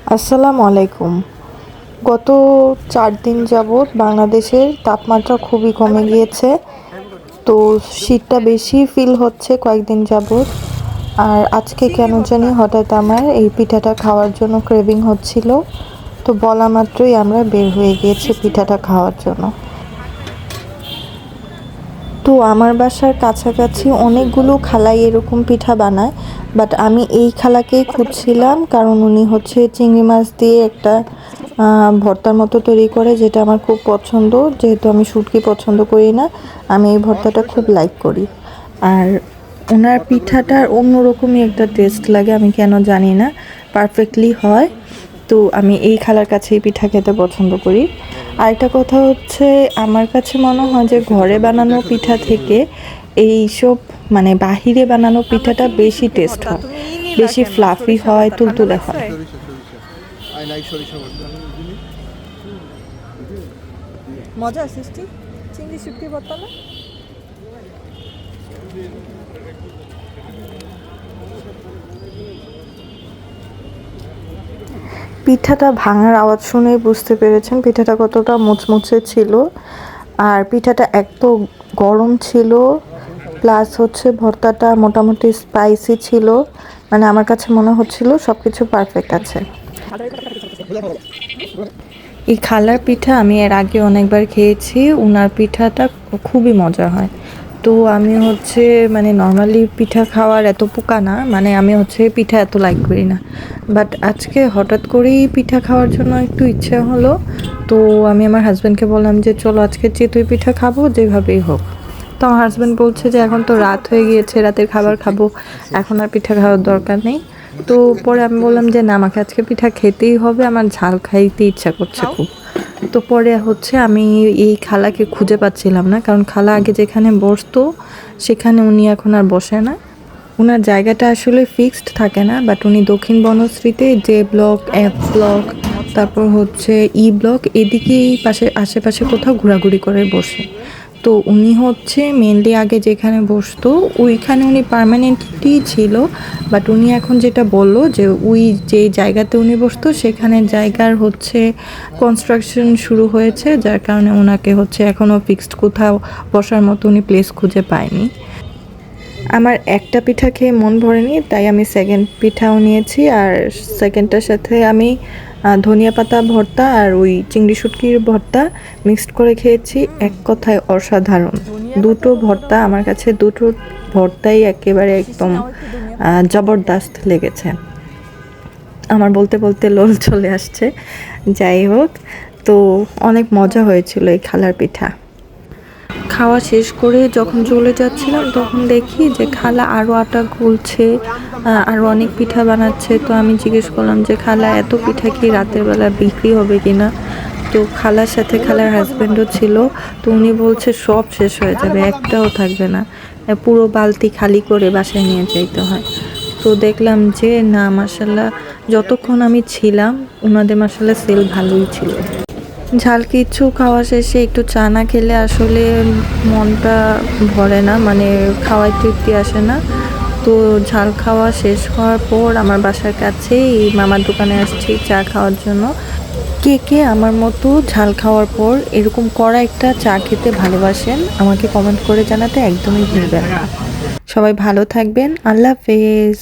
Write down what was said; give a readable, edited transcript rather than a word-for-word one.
আসসালামু আলাইকুম। গত ৪ দিন যাবৎ বাংলাদেশের তাপমাত্রা খুবই কমে গিয়েছে। তো শীতটা বেশি ফিল হচ্ছে কয়েকদিন যাবৎ। আর আজকে কেন জানি হঠাৎ আমার এই পিঠাটা খাওয়ার জন্য ক্রেভিং হচ্ছিল। তো বলা মাত্রই আমরা বের হয়ে গিয়েছি পিঠাটা খাওয়ার জন্য। তো আমার বাসার কাছাকাছি অনেকগুলো খালাই এরকম পিঠা বানায়, বাট আমি এই খালাকেই খুঁজছিলাম কারণ উনি হচ্ছে চিংড়ি মাছ দিয়ে একটা ভর্তার মতো তৈরি করে, যেটা আমার খুব পছন্দ। যেহেতু আমি শুটকি পছন্দ করি না, আমি এই ভর্তাটা খুব লাইক করি। আর ওনার পিঠাটার অন্যরকমই একটা টেস্ট লাগে, আমি কেন জানি না, পারফেক্টলি হয়। তো আমি এই খালার কাছেই পিঠা খেতে পছন্দ করি। আরেকটা কথা হচ্ছে, আমার কাছে মনে হয় যে ঘরে বানানো পিঠা থেকে এইসব মানে বাহিরে বানানো পিঠাটা বেশি টেস্ট হয়, বেশি ফ্লাফি হয়, তুলতুলে হয়। মজা সৃষ্টি চিংড়ি শুটকি ভর্তা না? পিঠাটা ভাঙার আওয়াজ শুনেই বুঝতে পেরেছেন পিঠাটা কতটা মুচমুচে ছিল। আর পিঠাটা এত গরম ছিল, প্লাস হচ্ছে ভর্তাটা মোটামুটি স্পাইসি ছিল। মানে আমার কাছে মনে হচ্ছিল সব কিছু পারফেক্ট আছে। এই খালার পিঠা আমি এর আগে অনেকবার খেয়েছি, উনার পিঠাটা খুবই মজা হয়। তো আমি হচ্ছে মানে নর্মালি পিঠা খাওয়ার এত পোকা না, মানে আমি হচ্ছে পিঠা এত লাইক করি না, বাট আজকে হঠাৎ করেই পিঠা খাওয়ার জন্য একটু ইচ্ছে হলো। তো আমি আমার হাজব্যান্ডকে বললাম যে চলো আজকে চিতই পিঠা খাবো যেভাবেই হোক। তো আমার হাজব্যান্ড বলছে যে এখন তো রাত হয়ে গিয়েছে, রাতের খাবার খাবো, এখন আর পিঠা খাওয়ার দরকার নেই। তো পরে আমি বললাম যে না, আমাকে আজকে পিঠা খেতেই হবে, আমার ঝাল খাইতে ইচ্ছা করছে খুব। তো পরে হচ্ছে আমি এই খালাকে খুঁজে পাচ্ছিলাম না, কারণ খালা আগে যেখানে বসতো সেখানে উনি এখন আর বসে না। ওনার জায়গাটা আসলে ফিক্সড থাকে না, বাট উনি দক্ষিণ বনশ্রীতে যে ব্লক, এফ ব্লক, তারপর হচ্ছে ই ব্লক, এদিকেই আশেপাশে কোথাও ঘোরাঘুরি করে বসে। তো উনি হচ্ছে মেনলি আগে যেখানে বসতো ওইখানে উনি পার্মানেন্টলি ছিল, বাট উনি এখন যেটা বললো যে ওই যে জায়গাতে উনি বসতো সেখানে জায়গার হচ্ছে কনস্ট্রাকশন শুরু হয়েছে, যার কারণে ওনাকে হচ্ছে এখনও ফিক্সড কোথাও বসার মতো উনি প্লেস খুঁজে পায়নি। আমার একটা পিঠা খেয়ে মন ভরেনি, তাই আমি সেকেন্ড পিঠাও নিয়েছি। আর সেকেন্ডটার সাথে আমি ধনিয়া পাতা ভর্তা আর ওই চিংড়ি শুটকির ভর্তা মিক্সড করে খেয়েছি। এক কথায় অসাধারণ দুটো ভর্তা, আমার কাছে দুটো ভর্তাই একেবারে একদম জবরদস্ত লেগেছে। আমার বলতে বলতে লোল চলে আসছে। যাই হোক, তো অনেক মজা হয়েছিল এই খালার পিঠা। খাওয়া শেষ করে যখন চলে যাচ্ছিলাম তখন দেখি যে খালা আরও আটা গুলছে, আরও অনেক পিঠা বানাচ্ছে। তো আমি জিজ্ঞেস করলাম যে খালা এত পিঠা কি রাতের বেলা বিক্রি হবে কিনা? তো খালার সাথে খালার হাজব্যান্ডও ছিল। তো উনি বলছে সব শেষ হয়ে যাবে, একটাও থাকবে না, পুরো বালতি খালি করে বাসায় নিয়ে যাইতে হয়। তো দেখলাম যে না, মাসাল্লাহ যতক্ষণ আমি ছিলাম ওনাদের মাসাল্লাহ সেল ভালোই ছিল। ঝাল কিছু খাওয়া শেষে একটু চা না খেলে আসলে মনটা ভরে না, মানে খাওয়ায় তৃপ্তি আসে না। তো ঝাল খাওয়া শেষ হওয়ার পর আমার বাসার কাছে এই মামার দোকানে আসছি চা খাওয়ার জন্য। কে কে আমার মতো ঝাল খাওয়ার পর এরকম কড়া একটা চা খেতে ভালোবাসেন আমাকে কমেন্ট করে জানাতে একদমই ভুলবেন না। সবাই ভালো থাকবেন, আল্লাহ হাফেজ।